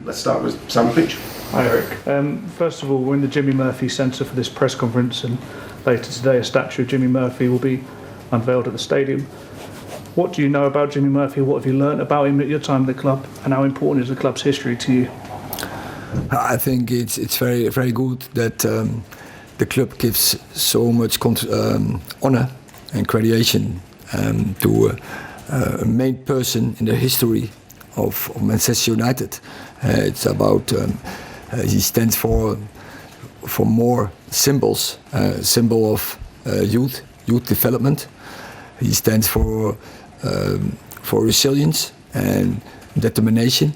let's start with Sam Pitch. Hi Eric. First of all, we're in the Jimmy Murphy Centre for this press conference, and later today a statue of Jimmy Murphy will be unveiled at the stadium. What do you know about Jimmy Murphy? What have you learnt about him at your time at the club, and how important is the club's history to you? I think it's very, very good that the club gives so much honour and creditation to a main person in the history of Manchester United. It's about he stands for more symbols, symbol of youth development. He stands for resilience and determination,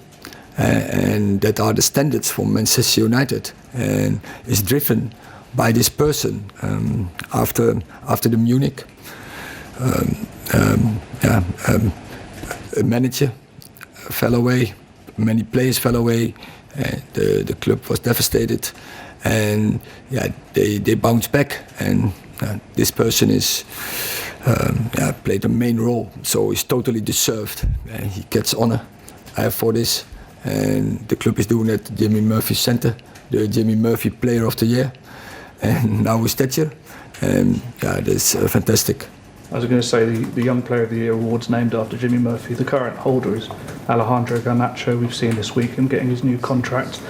and that are the standards for Manchester United, and is driven by this person. After the Munich, a manager fell away, many players fell away, the club was devastated, and they bounced back, and this person is played a main role, so he's totally deserved. He gets honor for this, and the club is doing it. Jimmy Murphy Centre, the Jimmy Murphy Player of the Year, and now his statue, and that's fantastic. I was going to say the Young Player of the Year award's named after Jimmy Murphy. The current holder is Alejandro Garnacho. We've seen this week him getting his new contract.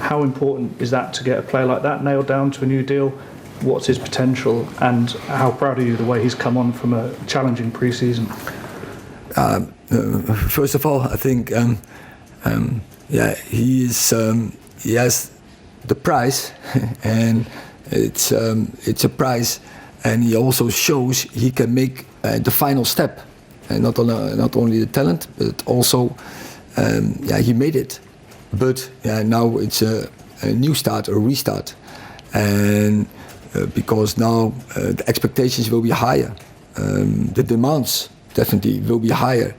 How important is that to get a player like that nailed down to a new deal? What's his potential, and how proud are you the way he's come on from a challenging pre-season? First of all, I think he has the prize, and it's a prize, and he also shows he can make the final step, and not only the talent, but also he made it. But now it's a new start, a restart, and because now the expectations will be higher, the demands definitely will be higher,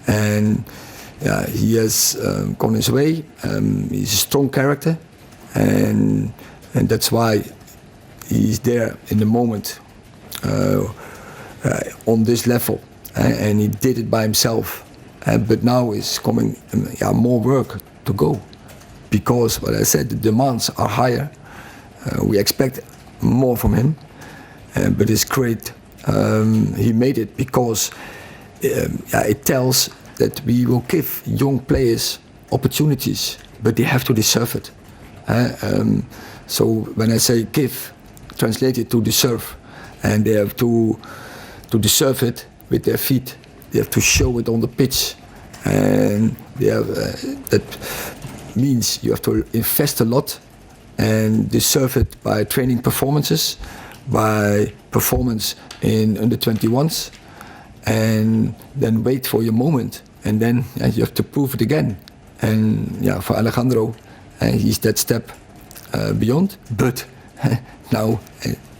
and he has gone his way. He's a strong character, and that's why he's there in the moment on this level, and he did it by himself. But now is coming more work to go, because what I said, the demands are higher. We expect more from him, but it's great. He made it because it tells that we will give young players opportunities, but they have to deserve it. So when I say give, translate it to deserve, and they have to deserve it with their feet. They have to show it on the pitch, and they have, that means you have to invest a lot and deserve it by training performances, by performance in under 21s, and then wait for your moment, and then you have to prove it again. And for Alejandro, he's that step beyond, but now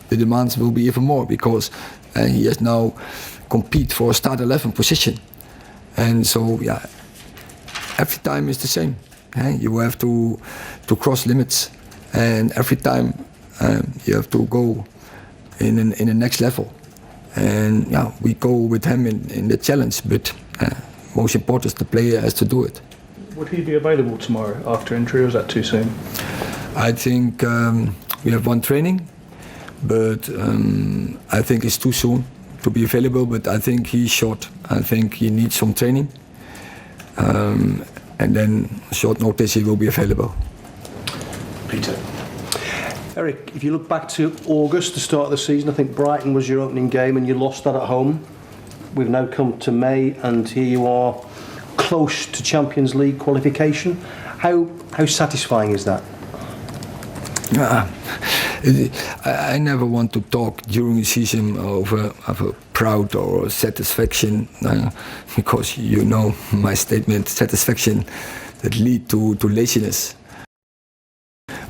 the demands will be even more, because he has now compete for a start 11 position, and so every time is the same. You have to cross limits, and every time you have to go in the next level, and we go with him in the challenge, but most important is the player has to do it. Would he be available tomorrow after injury, or is that too soon? I think we have one training, but I think it's too soon to be available, but I think he's short. I think he needs some training, and then short notice he will be available. Peter. Eric, if you look back to August, the start of the season, I think Brighton was your opening game and you lost that at home. We've now come to May and here you are close to Champions League qualification. How satisfying is that? I never want to talk during the season of a proud or satisfaction, because you know my statement, satisfaction that lead to laziness.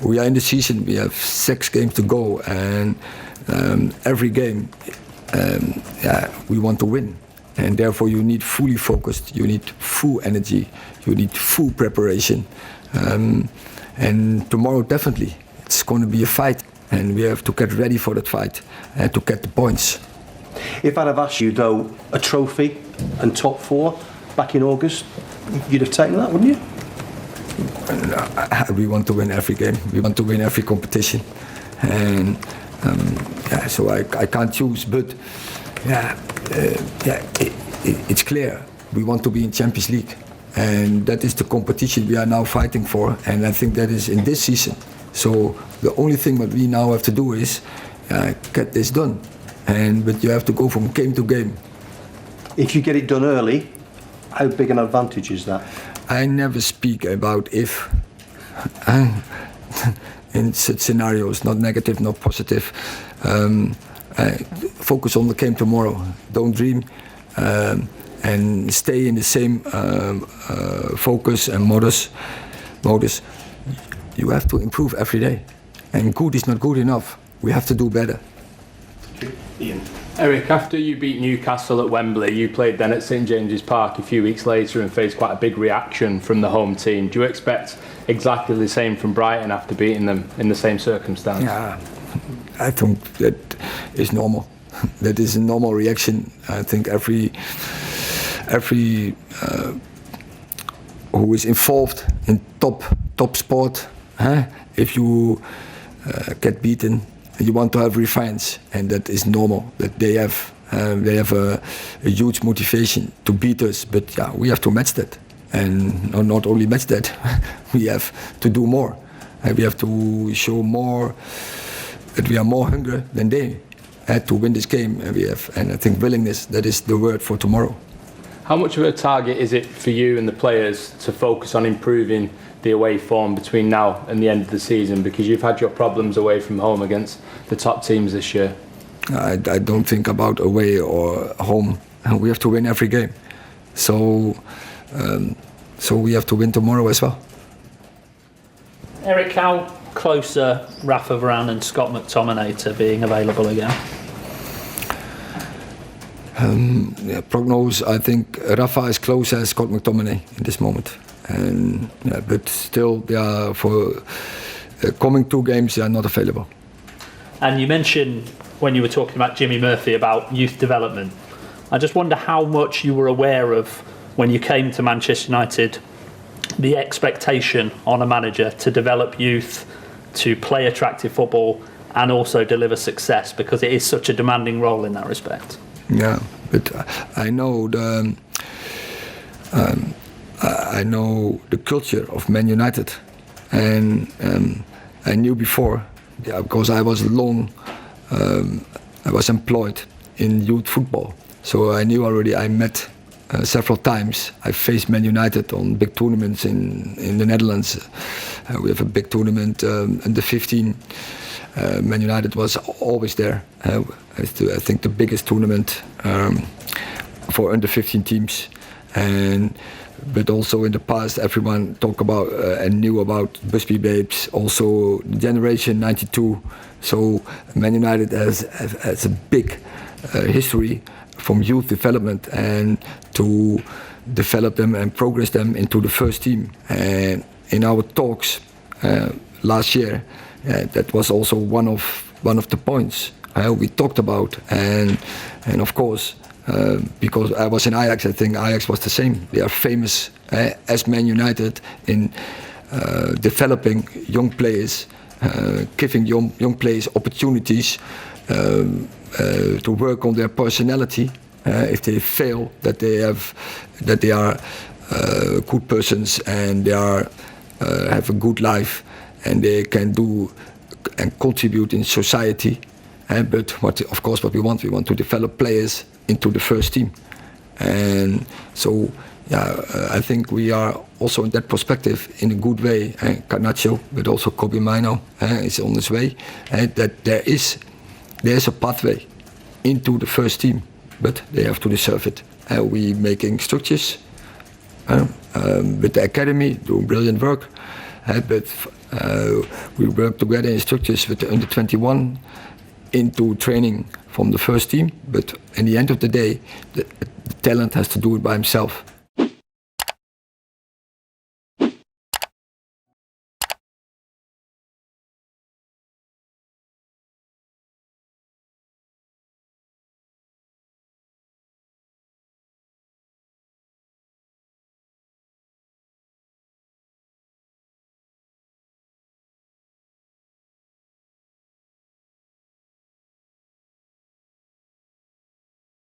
We are in the season, we have 6 games to go, and every game we want to win, and therefore you need fully focused, you need full energy, you need full preparation, and tomorrow definitely it's going to be a fight, and we have to get ready for that fight and to get the points. If I'd have asked you though a trophy and top 4 back in August, you'd have taken that, wouldn't you? we want to win every game. We want to win every competition, and so I can't choose. But it's clear we want to be in Champions League, and that is the competition we are now fighting for. And I think that is in this season. So the only thing that we now have to do is get this done. But you have to go from game to game. If you get it done early, how big an advantage is that? I never speak about if in such scenarios, not negative, not positive. Focus on the game tomorrow. Don't dream, and stay in the same focus and modus. You have to improve every day, and good is not good enough. We have to do better. Ian. Erik, after you beat Newcastle at Wembley, you played then at St James's Park a few weeks later and faced quite a big reaction from the home team. Do you expect exactly the same from Brighton after beating them in the same circumstance? Yeah, I think that is normal. That is a normal reaction. I think every who is involved in top sport, if you get beaten, you want to have revenge, and that is normal. That they have a huge motivation to beat us, but we have to match that, and not only match that, we have to do more. We have to show more that we are more hungry than they to win this game, and I think willingness. That is the word for tomorrow. How much of a target is it for you and the players to focus on improving the away form between now and the end of the season, because you've had your problems away from home against the top teams this year? I don't think about away or home. We have to win every game, so we have to win tomorrow as well. Erik, how close are Rafa Varane and Scott McTominay to being available again? Prognose, I think Rafa is close as Scott McTominay in this moment. But still, they are for coming 2 games. They are not available. And you mentioned when you were talking about Jimmy Murphy about youth development. I just wonder how much you were aware of when you came to Manchester United, the expectation on a manager to develop youth, to play attractive football, and also deliver success, because it is such a demanding role in that respect. Yeah, but I know I know the culture of Man United, and I knew before, because I was I was employed in youth football, so I knew already. I met several times. I faced Man United on big tournaments in the Netherlands. We have a big tournament under 15. Man United was always there. I think the biggest tournament for under 15 teams, but also in the past everyone talked about and knew about Busby Babes, also Generation 92. So Man United has a big history from youth development and to develop them and progress them into the first team. And in our talks last year, that was also one of the points we talked about, and of course, because I was in Ajax, I think Ajax was the same. They are famous as Man United in developing young players, giving young players opportunities to work on their personality. If they fail, that they are good persons and they have a good life and they can do and contribute in society. But what we want to develop players into the first team. And so, I think we are also in that perspective in a good way. Garnacho, but also Kobe Mino is on his way. That there's a pathway into the first team, but they have to deserve it. We making structures with the academy, doing brilliant work. But we work together in structures with the under 21 into training from the first team. But in the end of the day, the talent has to do it by himself.